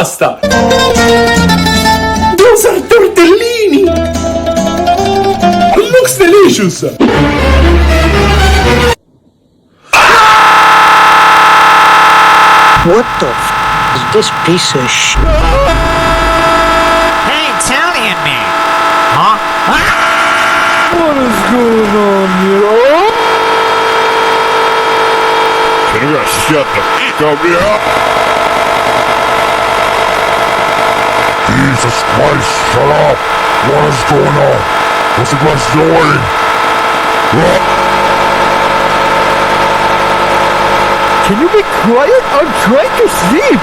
pasta! Those are tortellini! Looks delicious! What the is this piece of shit? Hey, Italian man! Huh? What is going on here? You gotta shut the f*** up, yeah? Jesus Christ, shut up! What is going on? What's the guys doing? Can you be quiet? I'm trying to sleep.